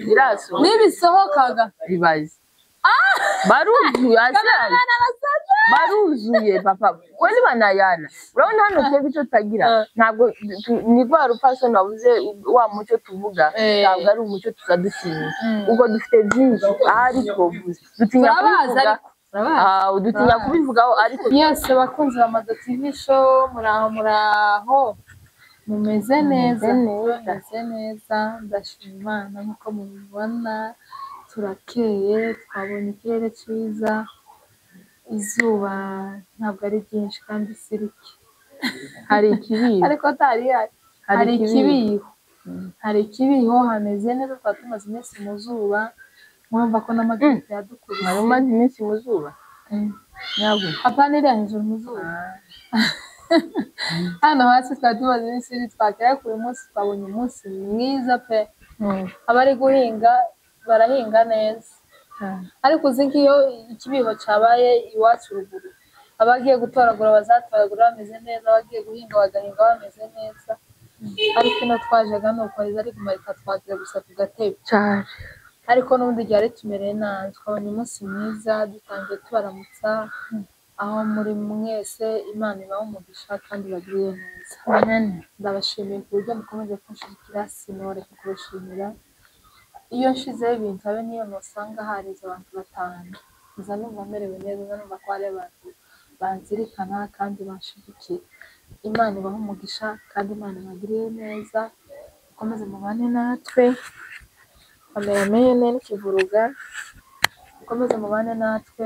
biraso nibisohokaga bibaze baruzuye asali baruzuye papa kweli banayana urabona hano twebwe icyo tagira ntabwo ni rwa rupaso navuze wa mucyo tuvuga ntabwo ari umucyo tuzadushimira ubwo dufite byinshi ahari twovuze dutinya kubivuga dutinya kubivugaho ariko yese bakunzi ba Mado TV show muraho mumeze neza ndashima Imana nkuko mubibona turakeye twabonye ikirere cyiza izuba ntabwo ari byinshi kandi sirike hari ikibiho ariko hari ikibiho hameze neza twaba tumaze iminsi mu zuba mwumva ko n'amagare yadukubise hari umaze iminsi mu zuba ntabwo papa niri hejuru mu zuba hano hasi twari tumaze iminsi twakera kuri munsi twabonye umunsi mwiza pe abari guhinga barahinga neza ariko uzi nk'iyo ikibiho cyabaye iwacu ruguru abagiye gutoragura bazatoragura bameze neza abagiye guhinga bagahinga bameze neza ariko ino twajaga ni ukwariza ari kumarika twagira gusa ku gatebe cyane ariko n'ubundi ryari tumereye nabi twabonye umunsi mwiza dutangiye tubaramutsa aho muri mwese Imana ibaho umugisha kandi bagiriye neza ndabashimiye ku buryo mukomeje kunshigikira sinoreka kubashimira iyo nshizeho ibintu abe niyo nosanga harize abantu batanu nza numva merewe neza nza numva ko hari abantu banzirikana kandi banshigikira Imana ibaho umugisha kandi Imana ibagiriye neza mukomeze mubane natwe kameramenye n'ikivuruga mukomeze mubane natwe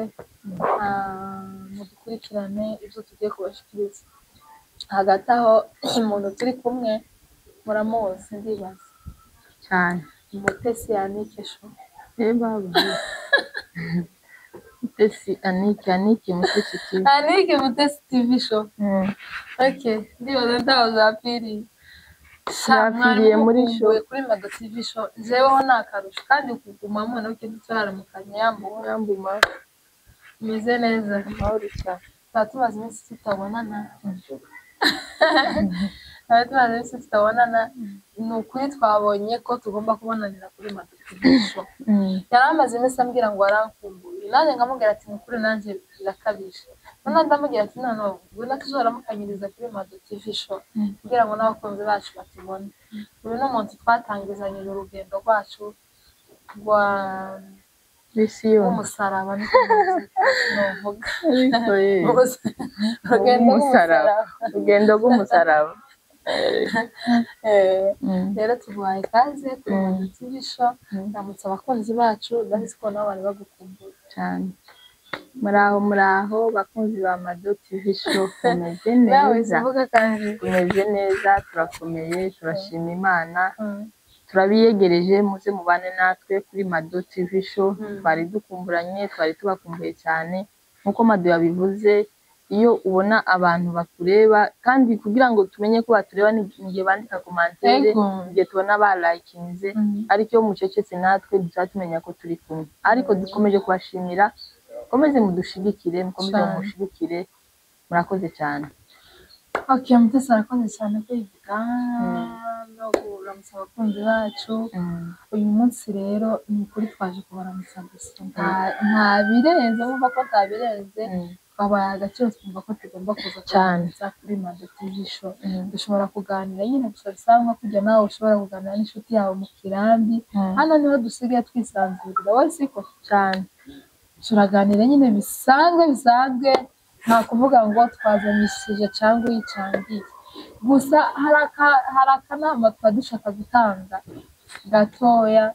mudukurikirane ibyo tugiye kubashikiriza hagati aho umuntu turi kumwe muramuzi ndibaza cyane Mutesi Yannick show baba Mutesi Yannick Mutesi TV show okay ndibaza ndazapiri yapiriye muri show kuri Mado TV show jeweho nakarusha kandi kuguma mubona uko ducaramukanya yambuma meze neza amahoro cyane tumaze iminsi tutabonana ni ukuri twabonye ko tugomba kubonanira kuri Mado TV show yari amaze iminsi ambwira ngo arankumbuye nanjye nkamubwira ati mukuri nanjye birakabije none ndamubwira ati none ngwino tuzoramukanyiriza kuri Mado TV show kugira ngo n'abakunzi bacu batubone uyu ni umuntu twatangizanye urugendo rwacu rwa umusaraba nuvuga urugendo rw'umusaraba rero tuguhaye ikaze kuri Mado TV show ndamutse abakunzi bacu ndabizi ko nabo bari bagukumbuye cyane muraho bakunzi ba Mado TV show tumeze neza tumeze neza turakomeye turashima Imana turabiyegereje muze mubane natwe kuri Mado TV show twari dukumburanye twari tubakumbuye cyane nkuko Mado yabivuze iyo ubona abantu bakureba kandi kugira ngo tumenye ko batureba n'igihe bandika commentaire igihe tubona ba likinze ariko iyo mucecetse natwe duzatumenya ko turi kumwe ariko dukomeje kubashimira komeze mudushigikire mushigikire murakoze cyane okay Mutesi arakoze cyane kwiga no kuramutsa abakunzi bacu uyu munsi rero ni ukuri twaje kubaramutsa gusa nta birenze mvuga ko ntabirenze twabaye agaciro twumva ko tugomba kuza cyane kuri Mado TV show dushobora kuganira nyine gusa bisanzwe kujya nawe ushobora kuganira n'inshuti yawe mu kirambi hano niho dusigaye twisanzurira wowe siko cyane turaganira nyine bisanzwe nta kuvuga ngo twazanyishije cyangwa yicangiye gusa hari akanama dushaka gutanga gatoya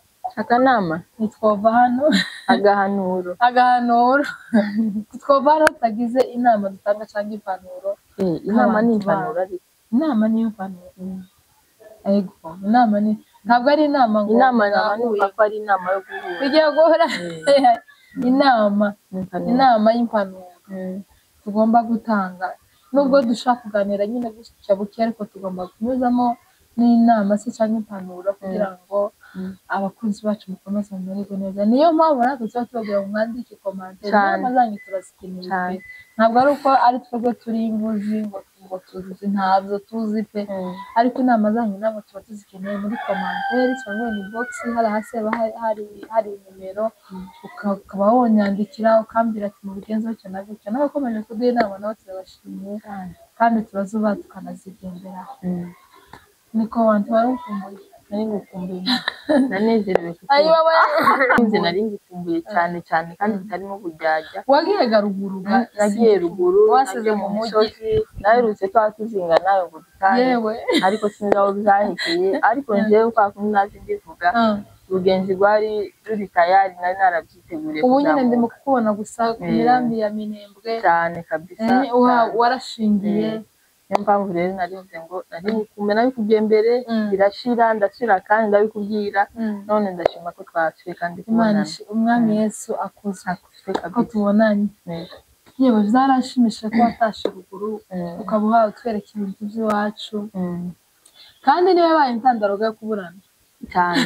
akanama nitwova hano agahanuro twova hano tutagize inama dutanga cyangwa impanuro inama ni impanuro ariko inama ni impanuro ego inama ni ntabwo ari inama ngo inama nabanuka ko ari inama yo guhura bigiye guhura inama y'impanuro tugomba gutanga nubwo dushaka kuganira nyine gutya buke ariko tugomba kunyuzamo n'inama se cyangwa impanuro kugira ngo abakunzi bacu mukomeze mumererwe neza niyo mpamvu natwe tuba tubabwira ngo mwandike commentaire inama zanyu turazikeneye ntabwo ari uko ari twebwe turi inguzi ngo ntabwo tuzi ntabyo tuzi pe ariko inama zanyu nabo tuba tuzikeneye muri commentaire cyangwa ni box hari hasi hari nimero ukaba wonyandikira ukambira ati mu bigenzo cyo nabyo n'abakomeje kuduha inama nabo turabashimiye kandi turazuba tukanazigendera niko wantu warukumbuye nari ngukumbuye nanezerewe kuko nari ngukumbuye cyane kandi bitarimo kujyajya wagiye garuguru nagiye ruguru wasize mu musozi naherutse twatuzinga nayo ngo dutahe ariko sinzi aho bizahekeye ariko njewe kwa kundi nazi ndivuga urugenzi rwari ruri tayari nari narabyiteguriye ubu nyine ndimo kukubona gusa ku mirambi ya Minembwe cyane kabisa warashingiye niyo mpamvu rero narinze ngo nari ngukumbuye nabikubwiye mbere birashira ndashira kandi ndabikubwira none ndashima ko twasuye kandi kubonana umwami Yesu akuze ko tubonanye yewe byarashimishije ko watashe ruguru ukaba uhawe twereka ibintu by'iwacu kandi niwe baye intandaro yo kuburana cyane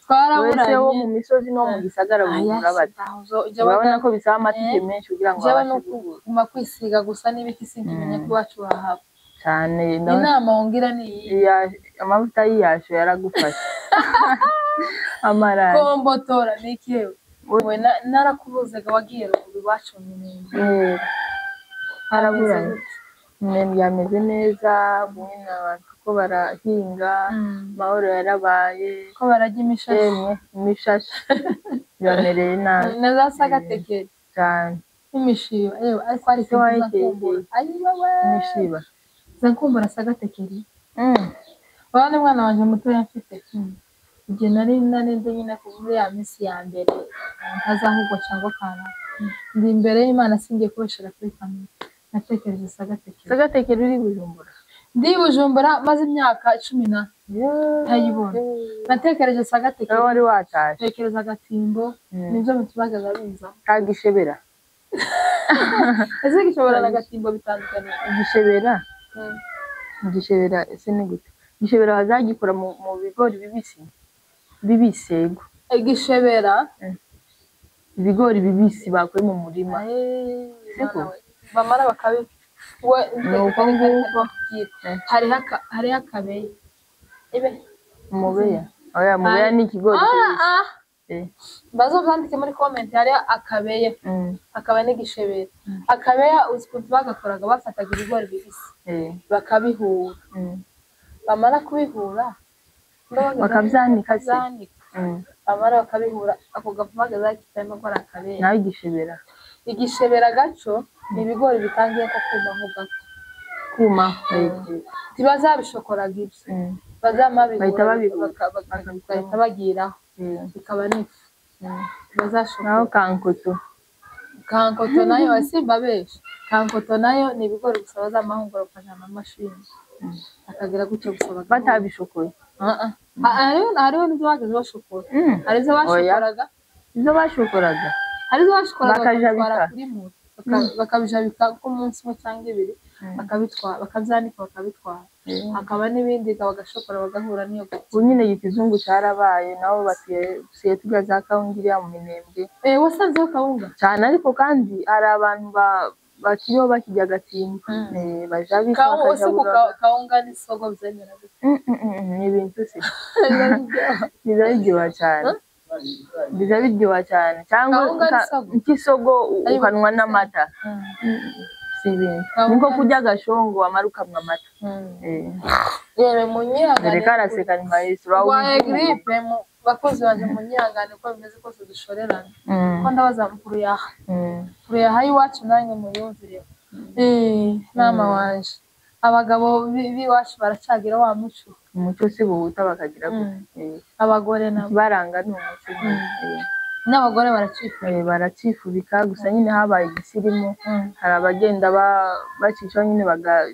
twaraburanye wo mu misozi no mu gisagara burabata urabona ko bisaba amatike menshi kugira ngo abashe kwisiga gusa n'ibiki sinkimenye ko iwacu wahaba cyane inama wongira ni amavuta yiyasho yaragufasha amarari kombotora nikiwe we narakubuzaga wagiye ruguru iwacu mu Minembwe haraburanye Minembwe yameze neza mwina abantu ko barahinga mahoro yarabaye ko barajya imishashi byamereye nabi nazasagatekere cyane imishiba yewe ariko ari cyo wayitekeye imishiba zankumbura sagatekere abana mwana wanje muto yafite igihe nari nde nyine kuvuga ya misi ya mbere ntazahugwa cyangwa kana ndi imbere y'Imana singiye kubeshera kuri kamera natekereje sagatekere uri Bujumbura ndi Bujumbura maze imyaka 10 ntayibona natekereje sagatekere wari watashe tekereza gatimbo nibyo bitubagaza biza kagishebera ese gishobora na gatimbo bitandukanye igishebera ese ni gute igishebera bazagikora mu bigori bibisego igishebera ibigori bibisi bakuye mu murima siko bamara bakabi we nuko nguko hari akabeye ibe mubeya oya mubeya ni ikigori bazo bandike muri comment hari akabeye akaba n'igishebera akabeya uzikuti bagakoraga bafataga ibigori bibisi bakabihura bamara kubihura bakabyanika bamara bakabihura ako gavumaga zakitayemo ko akabeya nawe igishebera gaco ni ibigori bitangiye ko kuma ho gato kuma tibazabishokoraga ibyo bazamabihura bahita bagiraho bikaba n'ifu bazashobora naho kankoto nayo asimba besha kankoto nayo ni ibigori gusa bazamahungura ukajana amashini akagira gutyo gusaba batabishokoye hariho n'ibyo bageze bashokora hari izo bashokoraga bakabitwara kuri moto bakabijabika nk'umunsi umwe cyangwa ibiri bakabitwara bakabyanika bakabitwara hakaba n'ibindi bagashokora bagahura n'iyo gati ubu nyine igizungu cyarabaye nabo basiye tujya za kawungiriya mu Minembwe wasanzeho kawunga cyane ariko kandi hari abantu bakiriho bakijya gatimba bajabika kawunga n'isogo byemera ni ibintu se bizaryoha cyane bizabiryoha cyane cyangwa nk'isogo ukanwa n'amata si ibintu niko kurya agashongo wamara ukamwa amata yewe munyihangane reka araseka ni maestro wawe gripe bakozi banje munyihangane ko bimeze kose dushorerana ko ndabaza mukuru yaha iwacu nanjye muyumvire mama wanje abagabo biwacu baracagira wa muco umuco si buhuta bakagira abagore nabo baranga n'umuco n'abagore baracifubika gusa nyine habaye igisirimu hari abagenda bacisha nyine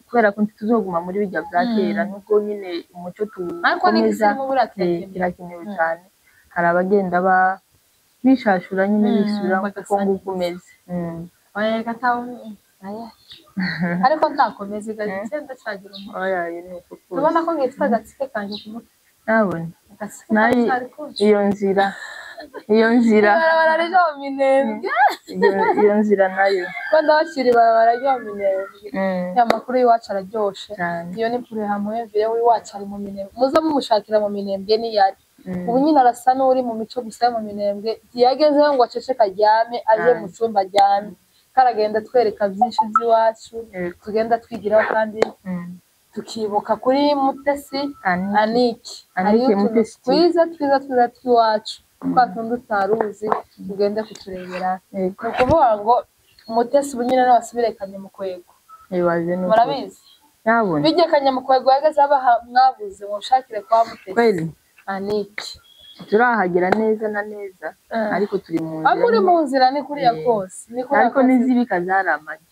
kubera ko tuzoguma muri bijya bya kera nubwo nyine umuco tukomeza kirakenewe cyane hari abagenda bishashura nyine bisubira kuko nguko umeze ariko ntakomeze gaje ndacagira umuntu ubona ko ngitwa gatsike kanje ku mutwe nabone nayi iyo nzira iyo nzira ibarabara ryo mu Minembwe iyo nzira nayo ko ndabashira ibarabara ryo mu Minembwe ya makuru y'iwacu araryoshe cyane iyo ni kure hamwe vire w'iwacu ari mu Minembwe muza mumushakira mu Minembwe ni yari ubu nyine arasa n'uri mu mico gusa mu Minembwe yagezeho ngo acece karyame aje mu cyumba aryame karagenda twereka byinshi by'iwacu tugenda twigiraho kandi tukibuka kuri Mutesi Aniki Mutesi twiza twiwacu twatundi utaruzi tugende kuturebera ni ukuvuga ngo Mutesi ubu nyine n'abasubire Kanyamukwego murabizi bijye Kanyamukwego yageze abaha mwabuze mushakire kwa Mutesi Aniki turahagera neza na neza ariko turi mu nzira muri mu nzira ni kuriya kose ariko n'izibika zaramagi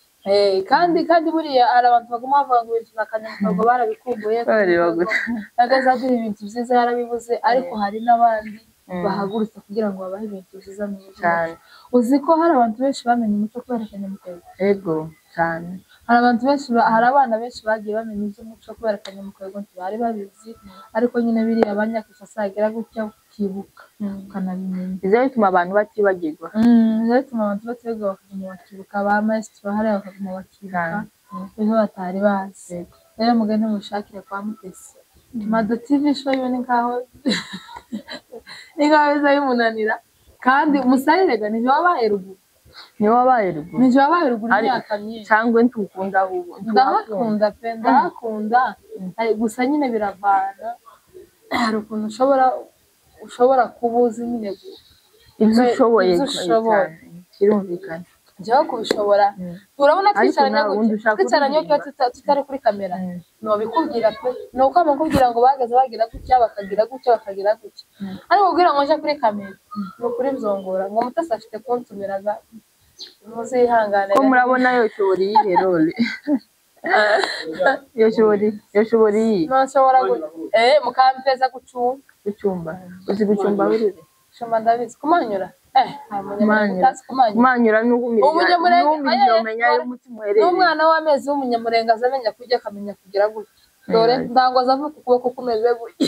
kandi buriya hari abantu baguma bavuga ngo ibintu na Kanyamukwego barabikumbuye yageze aduha ibintu byiza yarabibuze ariko hari n'abandi bahagurutse kugira ngo babahe ibintu byiza mu buzima uzi ko hari abantu benshi bamenye umuco kubera Kanyamukwego yego cyane hari abantu benshi hari abana benshi bagiye bamenya iby'umuco kubera Kanyamukwego ntibari babizi ariko nyine biriya abanyakisha sagera gutya ukibuka ukanabimenya biza bituma abantu batibagirwa biza bituma abantu batibagirwa bakaguma bakibuka ba maestro hariya bakaguma bakibuka ejo batari bazi rero mugende mushakire kwa Mutesi Mado TV show yo ni nkaho biza bimunanira kandi umusarire ni wabaye ruguru ni wabaye ruguru imyaka myinshi cyangwa ntukunda ahubwo ndahakunda gusa nyine biravana hari ukuntu ushobora kubuza nyine ibyo ushoboye kirumvikana njyewe kubishobora turabona twicaranye tutari kuri kamera nobikubwira pe ni uko bakubwira ngo bageze bagira gutya bakagira gutya ariko kubwira ngo nje kuri kamera ni ukuri byongora ngo Mutesi afite kuntumiraga muzihangane ko murabona yoshobora iyi role yoshobora iyi nashobora mukampeza gucumba uzi gucumba burire shoma ndabizi kumanyura kumanyura n'umunyamurenge y'umutima uherereye n'umwana w'amezi w'umunyamurenge azamenya kurya akamenya kugira gutya dore ndangoza avuga ukuboko kumeze gutya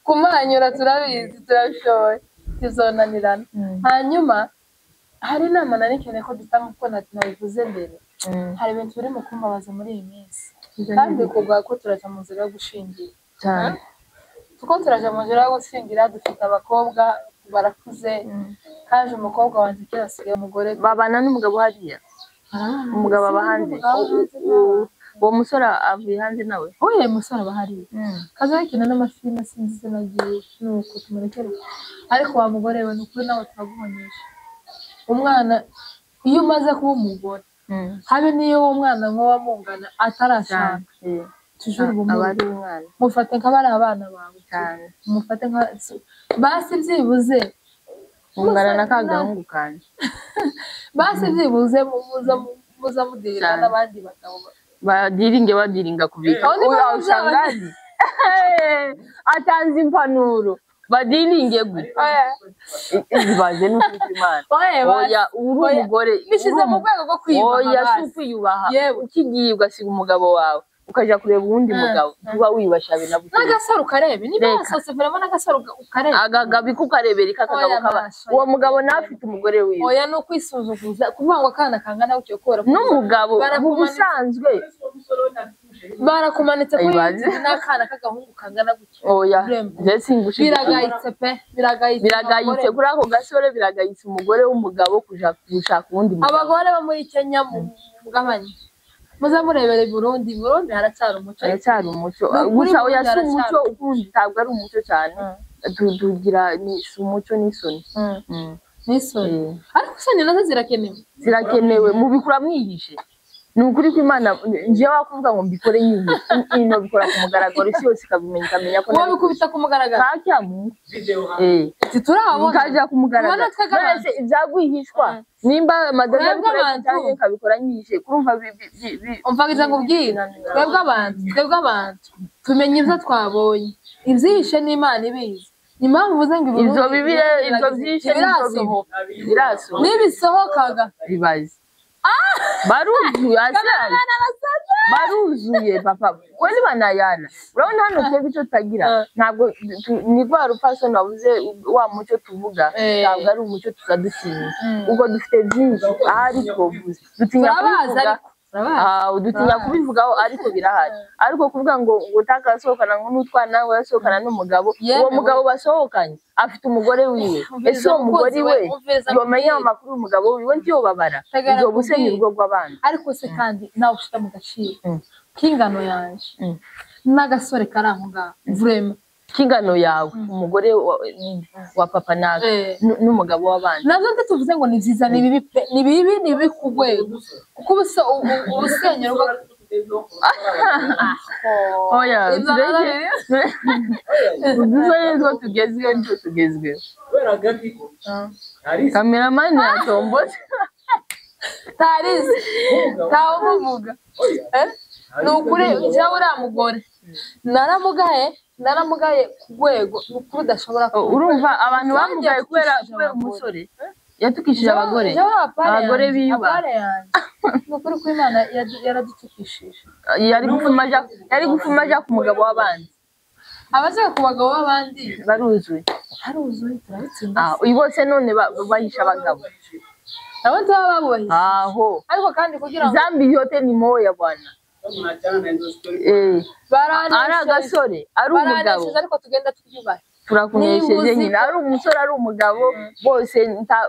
kumanyura turabizi turabishoboye tuzonanirana hanyuma hari inama narikeneye ko dutanga uko nabivuze mbere hari ibintu biri mu kumbabaza muri iyi minsi kandi kuvuga ko turaja mu nzira yo gushingira cyane tuko turaja mu nzira yo gushingira dufite abakobwa barakuze kaje umukobwa wanjye kera asigaye umugore babana n'umugabo hariya umugabo aba hanze uwo musore avuye hanze nawe oye musore aba hariya kaza yakina n'amafilime sinzi nagiye nuko tumurekera ariko wa mugore we n'ukuri nawe turaguhonyesha umwana iyo umaze kuba umugore habe niyo uwo mwana nko wamungana atarashaka tujuru abari umwana mufate nk'abari abana bawe cyane mufate nka basi byibuze mungana na kagahungu kanje basi byibuze muza mudirira n'abandi bagabo badiringa kubika uya ushangazi atanze impanuro badiringe gute ibaze n'ukimana oya uri umugore bishize mu rwego rwo kwiyubaha oya supiyubaha ukigiye ugasiga umugabo wawe ukaja kureba uwundi mugabo tuba wibashabe na buke n'agasaru karebe niba sose vraiment n'agasaru ukarebe agagabi kukarebera ikakagabo kaba uwo mugabo nafite umugore wiwe oya no kwisuzuguza kuvuga ngo akana kangana gutyo kora n'umugabo ubusanzwe barakumanitse kuri n'akana kagahungu kangana gutyo oya je singushije biragayitse pe biragayitse kuri ako gasore biragayitse umugore w'umugabo kuja gushaka uwundi mugabo abagore bo muri Kenya mugabanye muzamurebere Burundi haracyari umuco gusa oya si umuco ukundi ntabwo ari umuco cyane tugira ni umuco n'isoni ariko usanye nazo zirakenewe mubikura mwihishe ni ukuri ko Imana nje wakuvuga ngo mbikore nyine ino bikora ku mugaragaro isi yose ikabimenya ikamenya ko wabikubita ku mugaragaro kacyamu turabona kaja ku mugaragaro nese ibyagwihishwa nimba madame bikora kabikora nyishe kurumva umva giza ngubwira twebwe abantu tumenye ibyo twabonye ibyihishe n'Imana ibizi impamvu uvuze ngo ibyo bibire ibyo byishe birasohoka nibisohokaga bibaze baruzi baruzuye papa wali banayana urabona hano twebwe icyo tutagira ntabwo ni rwa rupfasoni wabuze wa mucyo tuvuga ntabwo ari umucyo tuzadushimira ubwo dufite byinshi ahari twovuze dutinya kubivuga dutinya kubivugaho ariko birahari ariko kuvuga ngo utakasohokana ngo n'utwana we yasohokana n'umugabo uwo mugabo basohokanye afite umugore wiwe ese uwo mugore we yomenya amakuru y'umugabo wiwe ntiyo babara izo gusenya urugo rw'abandi ariko se kandi nawe ushita mu gaciro k'ingano yanje n'agasore kari aho ngaho vraiment k'ingano yawe umugore wa papa nawe n'umugabo w'abandi navyo tuvuze ngo ni vyiza ni bibi ku rwego kuko ubusenyero oya udusoyezwa tugezweho nicyo tugezweho kameramani yatombotse tarizi ntawe umuvuga ni ukuri njyewe uriya mugore naramugaye ku rwego ni ukuri udashobora urumva abantu bamugaye kubera umusore yatukishije abagore biyubaha ni ukuri ko Imana yaradutukishije yari gufuma ajya ku mugabo w'abandi abaza ku bagabo b'abandi baruzuye turabitsinda uyu bose none bahisha abagabo nabo tuba babubahisha aho ariko kandi kugira ngo zambi yote ni moya bwana ari agasore ari umugabo ariko tugenda twiyubaha turakunesheje nyine ari umusore ari umugabo bose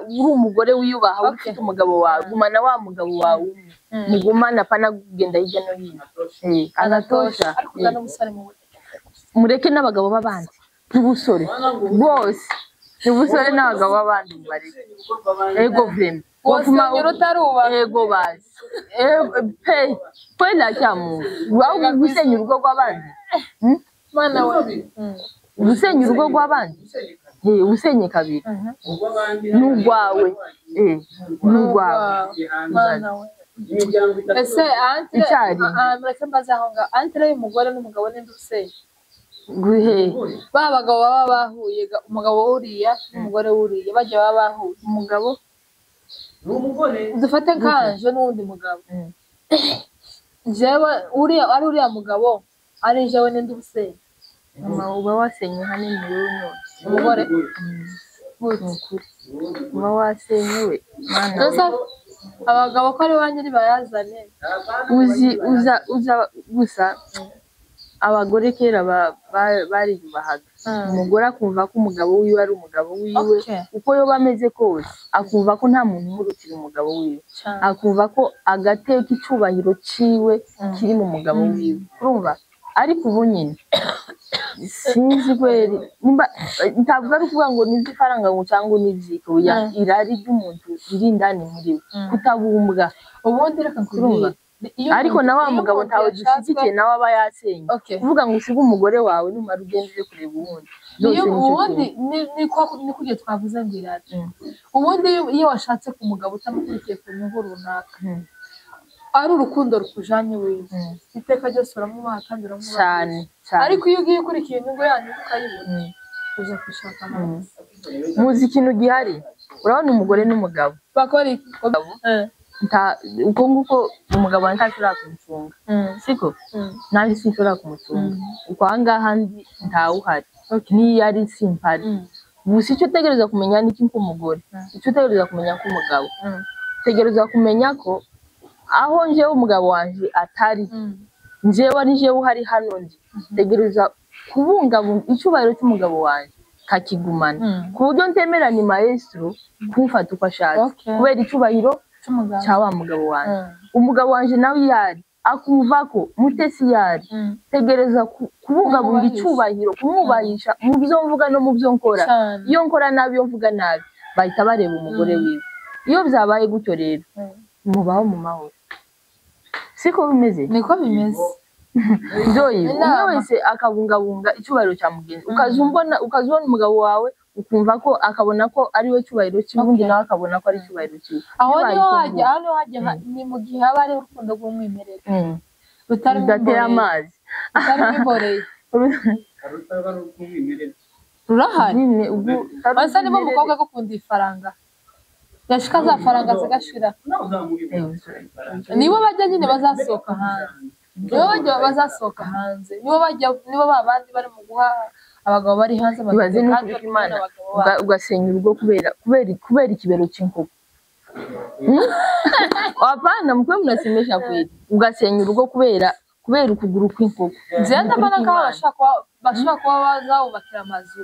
uri umugore wiyubaha ufite umugabo wawe gumana wa mugabo wawe mugumana pana kugenda hirya no hino agatosha mureke n'abagabo b'abandi n'ubusore bose n'ubusore n'abagabo b'abandi mubareke ego vrema ego bazi kwenda cyamu wawe gusenya urugo rw'abandi mana we gusenya urugo rw'abandi usenye kabiri n'urwawe n'urwawe mana we ese mureke mbaze aho ngaho antre y'umugore n'umugabo ninde usenya guhe ba bagabo baba bahuye umugabo wuriya n'umugore wuriye bajya baba bahuye umugabo dufate kanje n'undi mugabo jewe uriya mugabo ari jewe ninde usenya uba wasenye hanini wewe nose umugore uba wasenye we abagabo ko ari wanyiri bayazane uza gusa abagore kera bariyubahaga umugore akumva ko umugabo wiwe ari umugabo wiwe uko yoba ameze kose akumva ko nta muntu umurutira umugabo wiwe akumva ko agateka icubahiro ciwe kiri mu mugabo wiwe urumva ariko ubu nyine sinzi kweri ntabwo ari ukuvuga ngo nizi ifaranga ngo cyangwa niziko irari ry'umuntu riri indani muri we kutabumbwa ubundi reka kurumva ariko na wa mugabo ntawe dushyigikiye nawe aba yasenye kuvuga ngo usiga umugore wawe numara ugendere kureba uwundi ubundi ni kugiye twavuze ngo irari ubundi iyo washatse ku mugabo utamukurikiye ku nyungu runaka ari urukundo rukujanye wiwe iteka ryose uramwubaha kandi uramwubaha cyane ariko iyo ugiye ukurikiye inyungu yanyu ukayibona uza kwishaka amazi muzi ikintu gihari urabona umugore n'umugabo bakora uko nguko umugabo ntashobora kumucunga siko nanjye sinshobora kumucunga uko ahangaha ntawuhari niyo ari simpari gusa icyo utegereza kumenya ni iki nk'umugore icyo utegereza kumenya nk'umugabo utegereza kumenya ko aho njyewe umugabo wanje atari njyewe ari njyewe uhari hano ndi utegereza kubungabunga icyubahiro cy'umugabo wanje kakigumana ku buryo ntemera ni maestro kumfata uko ashatse kubera icyubahiro cya wa mugabo wanje umugabo wanje nawe yari akumva ko mutesi yari tegereza kubungabunga icyubahiro kumwubahisha mu byo mvuga no mu byo nkora iyo nkora nabi iyo mvuga nabi bahita bareba umugore wiwe iyo byabaye gutyo rero mubaho mu mahoro siko bimeze niko bimeze Zoe umwe wese akabungabunga icyubahiro cya mugenzi ukazubona umugabo wawe ukumva ko akabona ko ari we cyubahiro cy'ubundi nawe akabona ko ari cyubahiro cyiwe aho niho hajya ni mu gihe haba ari urukundo rw'umwimerere rudatera amazi rutarabimboreye rurahari basa niba umukobwa agukunda ifaranga yashika za faranga zigashira nibo bajya nyine bazasohoka hanze nibo bajya bazasohoka hanze nibo babandi bari mu guha abagabo bari hanze ibaze n'ukuri Imana ugasenya urugo kubera ikibero cy'inkoko. Hapana, mkwe mnasemesha kweli. Ugasenya urugo kubera ukuguru kw'inkoko. Nzenda mbona ko bashaka kuba bazawubakira amazu.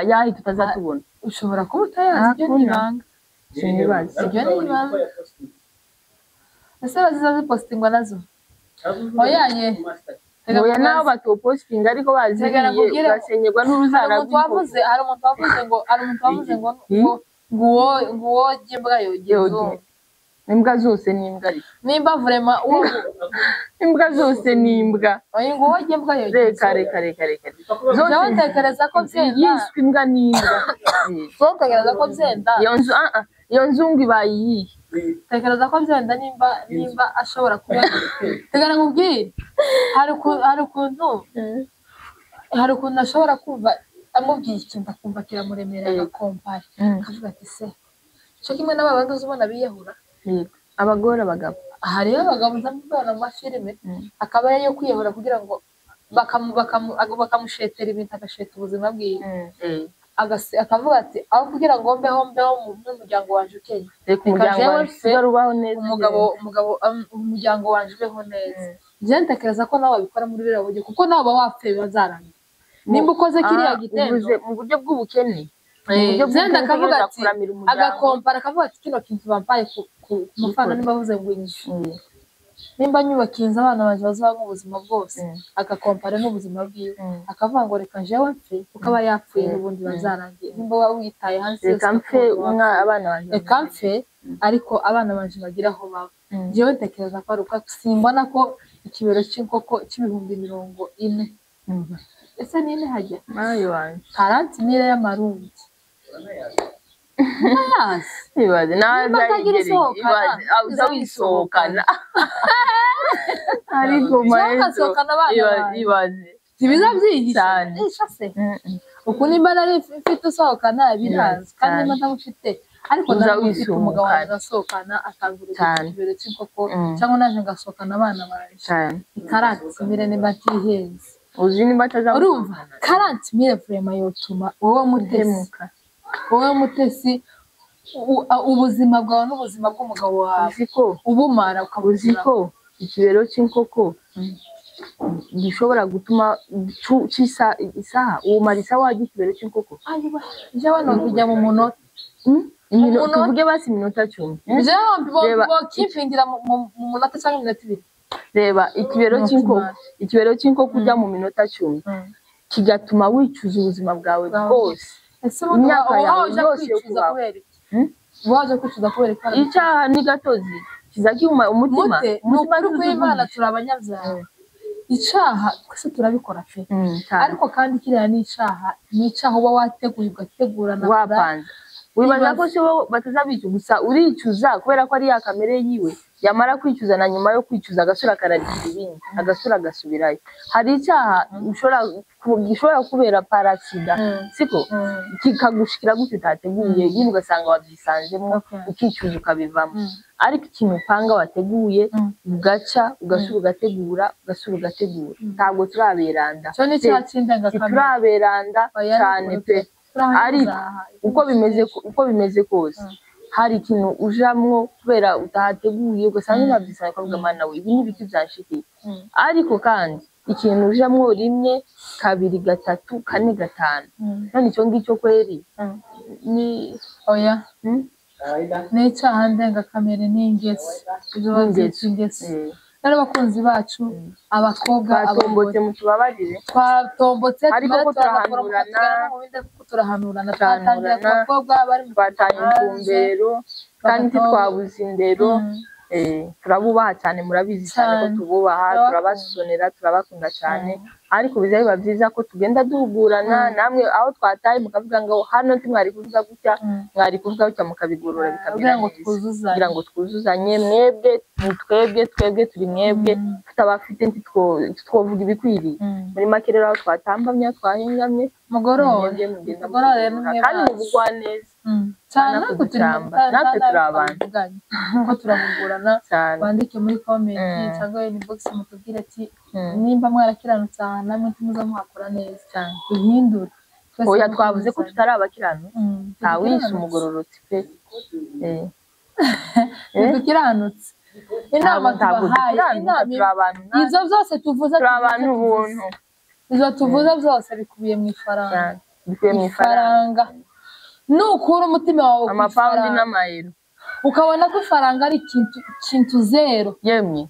Yahi tutazatubona. Ushobora kuba utayazi ibyo n'ibanga. Sinibaza. Ibyo n'ibanga. Ese bazipostingwa nazo? Oyaye. Oya naho batopostinga ariko bazigiye ugasenyerwa n'uruzara rw'inkoko. Hari umuntu wavuze ngo nguwo gimbwa yogezo. Imbwa zose ni imbwa ariko. Nimba vrema imbwa zose ni imbwa. Oya nguwo gimbwa yogezo. Reka. Zose ntekereza ko byenda. Yiswe imbwa ni imbwa. Zose ntekereza ko byenda. Iyo nzungu ibayiye. Tekereza ko byenda nimba ashobora kuba. Tegana nkubwire. Hari ukuntu ashobora kumva amubwiye ikintu akumva kiramuremera agakompara. Akavuga ati se cyo kimwe n'ababandi uzubona biyahura. Abagore abagabo. Hariyo abagabo ndamubona mu mafilime akaba yo kwiyahura kugira ngo bakamushetera ibintu agasheta ubuzima bwiwe. Akavuga ati aho kugira ngo mbeho mu muryango wanje ukenya. Umuryango wanje ubeho neza. Je ntekereza ko nawe babikora muri biriya buryo kuko nabo wapfe bazaranga. Nimba ukoze kiriya gitendo mu buryo bw'ubukene. Zenda akavuga ati agakompara akavuga ati kino kintu bampaye ku mufana nimba avuze ngo inzu. Nimba nyubakinze abana banje bazaba ubuzima bwose agakompara n'ubuzima bwiwe akavuga ngo reka jewe mfe kuko aba yapfuye n'ubundi bazarangiye. Nimba witaye hanze reka mfe abana banje. Reka mfe ariko abana banje bagira aho baba. Jewe ntekereza ko ari uko simbona ko ikibero cy'inkoko cy'ibihumbi 40. Ese nine hajya? Mayo wanje. 40,000 y'amarundi. Ibaze nawe wisohokana ariko ibaze ibiza byihisha se uko nimba nari mfite usohokana birazi kandi nimba ntamufite ariko ndamufite umugabo azasohokana akangurira ibiro cy'inkoko cyangwa naje ngasohokana abana banje 40,000 nimba tihenze uzi nimba atazamuka urumva 40,000 vraiment yotuma wowe mutesi ubuzima bwawe n'ubuzima bw'umugabo wawe ubumara ukabuzi ko ikibero cy'inkoko gishobora gutuma isaha umara isaha y'ikibero cy'inkoko. Je bano kujya mu munota tuvuge basi minota 10. Je bo kipingira mu munota cyangwa iminota 2. Reba ikibero cy'inkoko kujya mu minota 10 kigatuma wicuza ubuzima bwawe bwose. Imyaka yawe yose yo kubaho. Waje kwicuza kubera icyaha ni gatozi kizakima umutima kw'Imana turabanyabyaha. Icyaha twese turabikora pe ariko kandi kiriya ni icyaha uba wateguye ugategurana wapanze wibaza ko se batazabicu gusa uricuza kubera ko ari ya kamere yiwe yamara kwicuza na nyuma yo kwicuza agasura kararikira ibindi agasura agasubirayo. Hari icyaha gishobora kubera parasida siko kikagushikira gutyo utateguye yindi ugasanga wabyisanzemo ukicuza ukabivamo. Ariko ikintu upanga wateguye ugaca ugasura ugategura ntabwo turaberanda turaberanda cyane pe. Ariko uko bimeze kose hari ikintu ujamwo kubera utahateguye ugasanga nabyisanze kwavuga mana we ibi n'ibiki byanshikiye. Ariko kandi ikintu ujamwo 1 2 3 4 5 none icyo ngicyo kweri ni oya n'icyaha ndengakamere n'ingesi. Rero abakunzi bacu abakobwa abatombotse mutubabarire twatombotse ariko ko turahanurana twatangira abakobwa bari mu twatanye intumbero kandi twabuze indero turabubaha cyane murabizi cyane ko tububaha turabasonera turabakunda cyane ariko bizaye biba byiza ko tugenda duhugurana namwe aho twataye mukavuga ngo hano ntimwari kuvuga gutya mwari kuvuga gutya mukabigorora bikabira kugira ngo twuzuzanye mwebwe twebwe turi mwebwe tutabafite twovuga ibikwiriye muri make rero aho twatambamye twahengamye mugorore kandi muvugwa neza cyane no kuducamba natwe turi abantu ko turahugurana cyane bandike muri comment cyangwa inbox mutubwire ati nimba mwarakiranutse aha namwe tumuza muhakora neza cyane duhindure oya twavuze ko tutari abakirano nta wishe umugororotsi pe dukiranutse inama tubahaye ivyo vyose tuvuze turi abantu buntu ivyo tuvuze byose bikubiye mu ifaranga bikubiye mu ifaranga nukura umutima wawe ku amapaundi n'amayero ukabona ko ifaranga ari ikintu zero yemwe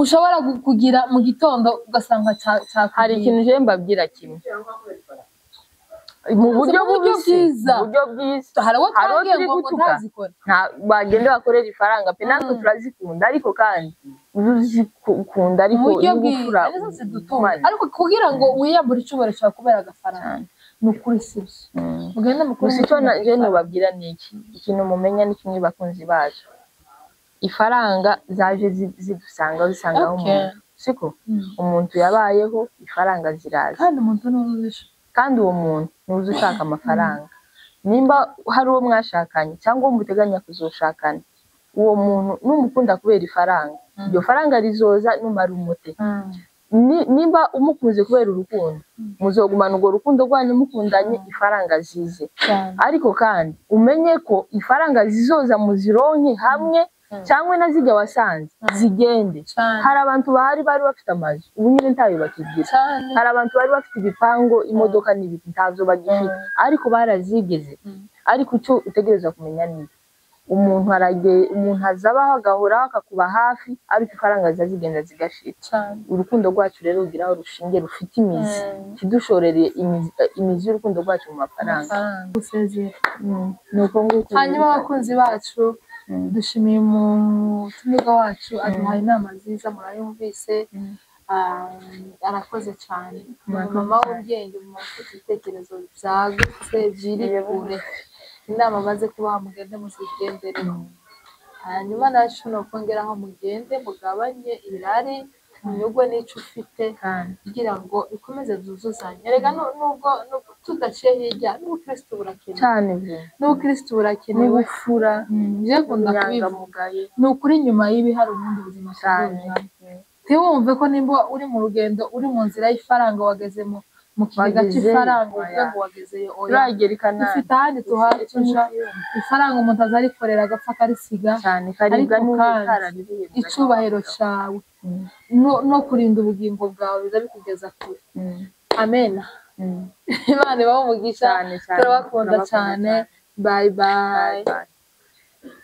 ushobora kugira mu gitondo ugasanga hari ikintu je mbabwira kimwe mu buryo bwiza hari abo twagiye ngo ntazikora bagende bakorera ifaranga pe natwe turazikunda ariko kandi uzikunda ariko n'ubufura ariko kugira ngo wiyambure icubero cyawe kubera agafaranga nukuri sibyo mugende mukuru icyo je nobabwira niki ikintu mumenya ni kimwe bakunzi bacu ifaranga zaje zidusanga zisangaho umuntu siko umuntu yabayeho ifaranga ziraza kandi umuntu n'uzisha kandi uwo muntu nuzi ushaka amafaranga nimba hari uwo mwashakanye cyangwa umuteganya kuzoshakana uwo muntu numukunda kubera ifaranga iryo faranga rizoza numara umute nimba umukunze kubera urukundo muzogumana urwo rukundo rwanyu mukundanye ifaranga zize ariko kandi umenye ko ifaranga zizoza muzironke hamwe cyangwa nazijya wasanze zigende hari abantu bari bafite amazi ubu nyine ntayo bakigira hari abantu bari bafite ibipango imodoka n'ibiti ntavyo bagifite ariko barazigeze ariko icyo utegereza kumenya ni umuntu azabaho agahora akakuba hafi ariko ifaranga zigenda zigashira urukundo rwacu rero rugira aho rushinge rufite imizi kidushorere imizi y'urukundo rwacu mu mafaranga nuko nguko hanyuma abakunzi bacu dushimiye umutumirwa wacu aduhaye inama nziza murayumvise arakoze cyane mama w'ubwenge mu bitekerezo byagutse biri kure inama maze kubaha mugende muzigendere hanyuma nacu no kongeraho mugende mugabanye irari munyugwe n'ico ufite kugira ngo bikomeze byuzuzanye rega nubwo tudaciye hirya n'ubukristo burakenewe cyane n'ubukristo burakenewe n'ubufura je kunda kubivuga ni ukuri nyuma y'ibi hari ubundi buzima cyane ntiwumve ko nimba uri mu rugendo uri mu nzira y'ifaranga wagezemo mu kigega cy'ifaranga uvuga ngo wagezeyo uragerekana ufite ahandi tuhacuja ifaranga umuntu azarikorera agapfa karisiga cyane karibwa n'ubutaraririye icubahiro cawe no kurinda ubugingo bwawe biza bikugeza kure amen Imana ibahe umugisha turabakunda cyane bye bye